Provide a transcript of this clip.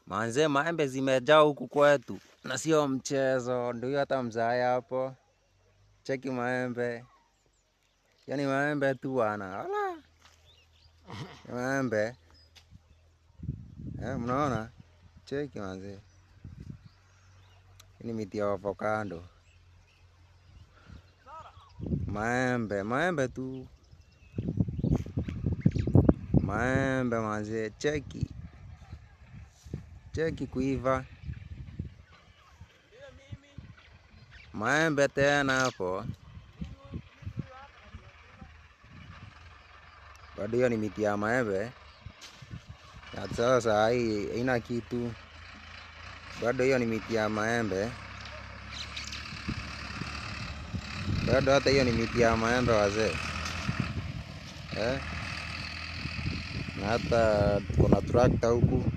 Manze, maembe zimejaa huku kwetu na sio mchezo. Ndio hata mzai hapo, cheki maembe, yaani maembe tu bwana. Ala, maembe mnaona, cheki manze, ni miti ya avocado. Maembe tu, maembe manze, cheki kuiva. Maembe tena hapo. Bado hiyo ni miti ya maembe. Ya sasa hii haina kitu. Bado hiyo ni miti ya maembe. Bado hata hiyo ni miti ya maembe wazee. Na hata kuna trakta huku.